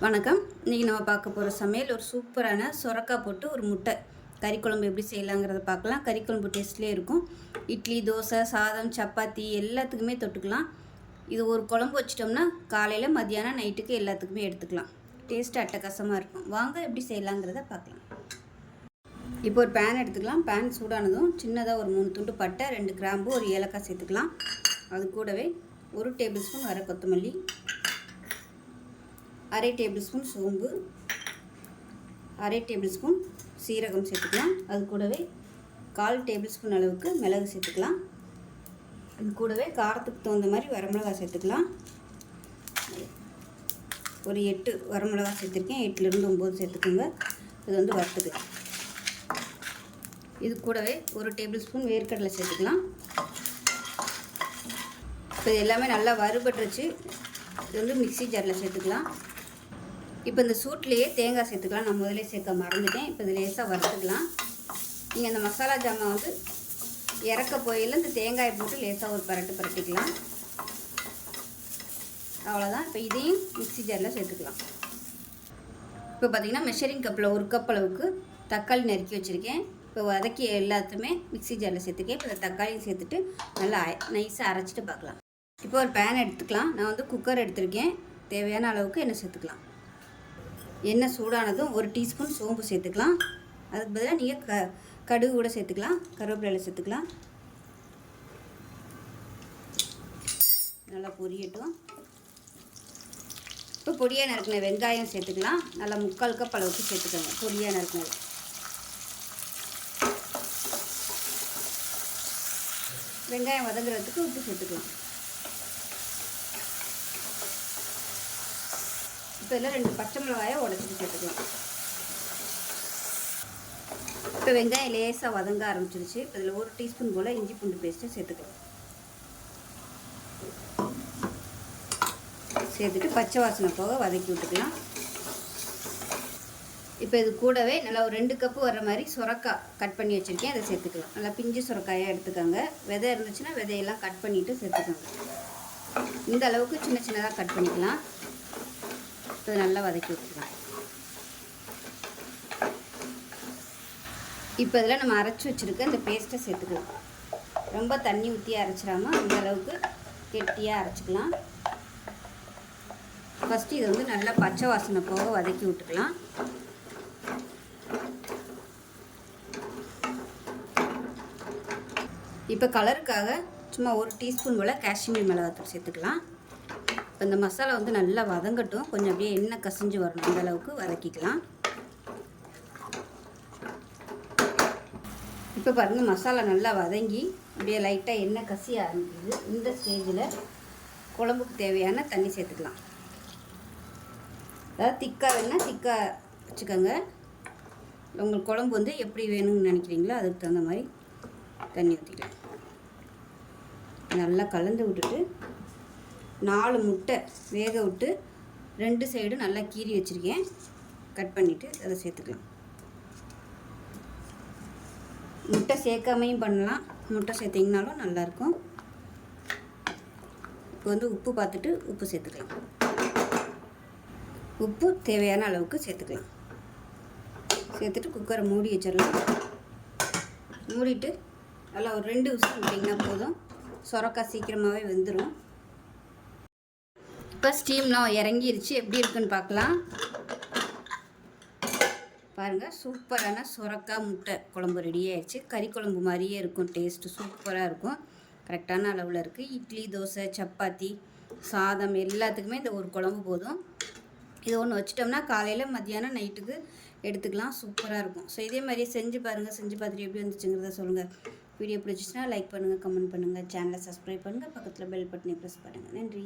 வணக்கம். இன்றைக்கி நம்ம பார்க்க போகிற சமையல் ஒரு சூப்பரான சொரக்காய் போட்டு ஒரு முட்டை கறி குழம்பு எப்படி செய்யலாங்கிறத பார்க்கலாம். கறி குழம்பு டேஸ்ட்லேயே இருக்கும். இட்லி, தோசை, சாதம், சப்பாத்தி எல்லாத்துக்குமே தொட்டுக்கலாம். இது ஒரு குழம்பு வச்சிட்டோம்னா காலையில், மத்தியானம், நைட்டுக்கு எல்லாத்துக்குமே எடுத்துக்கலாம். டேஸ்ட்டு அட்டகாசமாக இருக்கும். வாங்க எப்படி செய்யலாங்கிறத பார்க்கலாம். இப்போ ஒரு பேன் எடுத்துக்கலாம். பேன் சூடானதும் சின்னதாக ஒரு 3 துண்டு பட்டை, 2 கிராம்பு, ஒரு ஏலக்காய் சேர்த்துக்கலாம். அது கூடவே 1 டேபிள் ஸ்பூன் வர கொத்தமல்லி, 1/2 டேபிள் ஸ்பூன் சோம்பு, 1/2 டேபிள் ஸ்பூன் சீரகம் சேர்த்துக்கலாம். அது கூடவே 1/4 டேபிள் ஸ்பூன் அளவுக்கு மிளகு சேர்த்துக்கலாம். அது கூடவே காரத்துக்கு தகுந்த மாதிரி வரமிளகாய் சேர்த்துக்கலாம். ஒரு 8 வரமிளகாய் சேர்த்துருக்கேன். 8லேருந்து 9 சேர்த்துக்கோங்க. இது வந்து வறுத்துக்கலாம். இது கூடவே 1 டேபிள் ஸ்பூன் வேர்க்கடலை சேர்த்துக்கலாம். இப்போ இது எல்லாமே நல்லா வறுபட்டுருச்சு. இது வந்து மிக்ஸி ஜாரில் சேர்த்துக்கலாம். இப்போ இந்த சூட்லேயே தேங்காய் சேர்த்துக்கலாம். நான் முதலே சேர்க்க மறந்துட்டேன். இப்போ இது லேசாக வறுத்துக்கலாம். நீங்கள் அந்த மசாலா ஜாமான் வந்து இறக்க போயில் இந்த தேங்காயை போட்டு லேசாக ஒரு பரட்டிக்கலாம். அவ்வளோதான். இப்போ இதையும் மிக்ஸி ஜாரில் சேர்த்துக்கலாம். இப்போ பார்த்திங்கன்னா மெஷரிங் கப்பில் 1 கப் அளவுக்கு தக்காளி நறுக்கி வச்சுருக்கேன். இப்போ வதக்கி எல்லாத்தையுமே மிக்ஸி ஜாரில் சேர்த்துக்கேன். இப்போ இந்த தக்காளியும் சேர்த்துட்டு நல்லா நைஸாக அரைச்சிட்டு பார்க்கலாம். இப்போ ஒரு பேன் எடுத்துக்கலாம். நான் வந்து குக்கர் எடுத்திருக்கேன். தேவையான அளவுக்கு எண்ணெய் சேர்த்துக்கலாம். எண்ணெய் சூடானதும் 1 டீஸ்பூன் சோம்பு சேர்த்துக்கலாம். அதுக்கு பதிலாக நீங்கள் கடுகு கூட சேர்த்துக்கலாம். கருவேப்பிலை சேர்த்துக்கலாம். நல்லா பொரியட்டும். இப்போ பொடியாக நறுக்கின வெங்காயம் சேர்த்துக்கலாம். நல்லா 3/4 கப் அளவுக்கு சேர்த்துக்கோங்க. பொடியாக நறுக்கினது. வெங்காயம் வதங்குறதுக்கு உப்பு சேர்த்துக்கலாம். இப்போ இதில் 2 பச்சை மிளகாயை உடச்சிட்டு சேர்த்துக்கலாம். இப்போ வெங்காயம் லேசாக வதங்க ஆரம்பிச்சிருச்சு. இப்போ இதில் 1 டீஸ்பூன் போல் இஞ்சி பூண்டு பேஸ்ட்டு சேர்த்துக்கலாம். சேர்த்துட்டு பச்சை வாசனை போக வதக்கி விட்டுக்கலாம். இப்போ இது கூடவே நல்லா ஒரு 2 கப்பு வர மாதிரி சொரக்காய் கட் பண்ணி வச்சுருக்கேன். அதை சேர்த்துக்கலாம். நல்லா பிஞ்சு சொரக்காயாக எடுத்துக்கோங்க. விதை இருந்துச்சுன்னா விதையெல்லாம் கட் பண்ணிவிட்டு சேர்த்துக்கோங்க. இந்த அளவுக்கு சின்ன சின்னதாக கட் பண்ணிக்கலாம். இப்போ நல்லா வதக்கி விட்டுக்கலாம். இப்போ இதில் நம்ம அரைச்சி வச்சுருக்க இந்த பேஸ்ட்டை சேர்த்துக்கலாம். ரொம்ப தண்ணி ஊற்றி அரைச்சிடாமல் இந்த அளவுக்கு கெட்டியாக அரைச்சிக்கலாம். ஃபஸ்ட்டு இதை வந்து நல்லா பச்சை வாசனை போக வதக்கி விட்டுக்கலாம். இப்போ கலருக்காக சும்மா 1 டீஸ்பூன் போல் காஷ்மீர் மிளகாத்தூள் சேர்த்துக்கலாம். இப்போ இந்த மசாலா வந்து நல்லா வதங்கட்டும். கொஞ்சம் அப்படியே எண்ணெய் கசிஞ்சு வரணும். அந்த அளவுக்கு வதக்கிக்கலாம். இப்போ பாருங்கள், மசாலா நல்லா வதங்கி அப்படியே லைட்டாக எண்ணெய் கசிய ஆரம்பிக்குது. இந்த ஸ்டேஜில் குழம்புக்கு தேவையான தண்ணி சேர்த்துக்கலாம். அதாவது திக்காக வேணுன்னா திக்காக வச்சுக்கோங்க. உங்களுக்கு குழம்பு வந்து எப்படி வேணும்னு நினைக்கிறீங்களோ அதுக்கு தகுந்த மாதிரி தண்ணி ஊற்றிக்கலாம். நல்லா கலந்து விட்டுட்டு 4 முட்டை வேக விட்டு 2 சைடும் நல்லா கீறி வச்சுருக்கேன். கட் பண்ணிவிட்டு அதை சேர்த்துக்கலாம். முட்டை சேர்க்காமையும் பண்ணலாம். முட்டை சேர்த்திங்கனாலும் நல்லாயிருக்கும். இப்போ வந்து உப்பு பார்த்துட்டு உப்பு சேர்த்துக்கலாம். உப்பு தேவையான அளவுக்கு சேர்த்துக்கலாம். சேர்த்துட்டு குக்கரை மூடி வச்சிடலாம். மூடிட்டு நல்லா ஒரு 2 விசில் விட்டிங்கன்னா போதும். சொரக்காய் சீக்கிரமாகவே வெந்துடும். இப்போ ஸ்டீம்லாம் இறங்கிருச்சு. எப்படி இருக்குன்னு பார்க்கலாம். பாருங்கள், சூப்பரான சொரக்காய் முட்டை குழம்பு ரெடி ஆயிடுச்சு. கறி குழம்பு மாதிரியே இருக்கும். டேஸ்ட்டு சூப்பராக இருக்கும். கரெக்டான அளவில் இருக்குது. இட்லி, தோசை, சப்பாத்தி, சாதம் எல்லாத்துக்குமே இந்த ஒரு குழம்பு போதும். இது ஒன்று வச்சிட்டோம்னா காலையில், மத்தியானம், நைட்டுக்கு எடுத்துக்கலாம். சூப்பராக இருக்கும். ஸோ இதே மாதிரியே செஞ்சு பாருங்கள். செஞ்சு பார்த்துட்டு எப்படி வந்துச்சுங்கிறத சொல்லுங்கள். வீடியோ பிடிச்சிச்சின்னா லைக் பண்ணுங்கள், கமெண்ட் பண்ணுங்கள், சேனலை சப்ஸ்கிரைப் பண்ணுங்கள், பக்கத்தில் பெல் பட்டனை ப்ரெஸ் பண்ணுங்கள். நன்றி.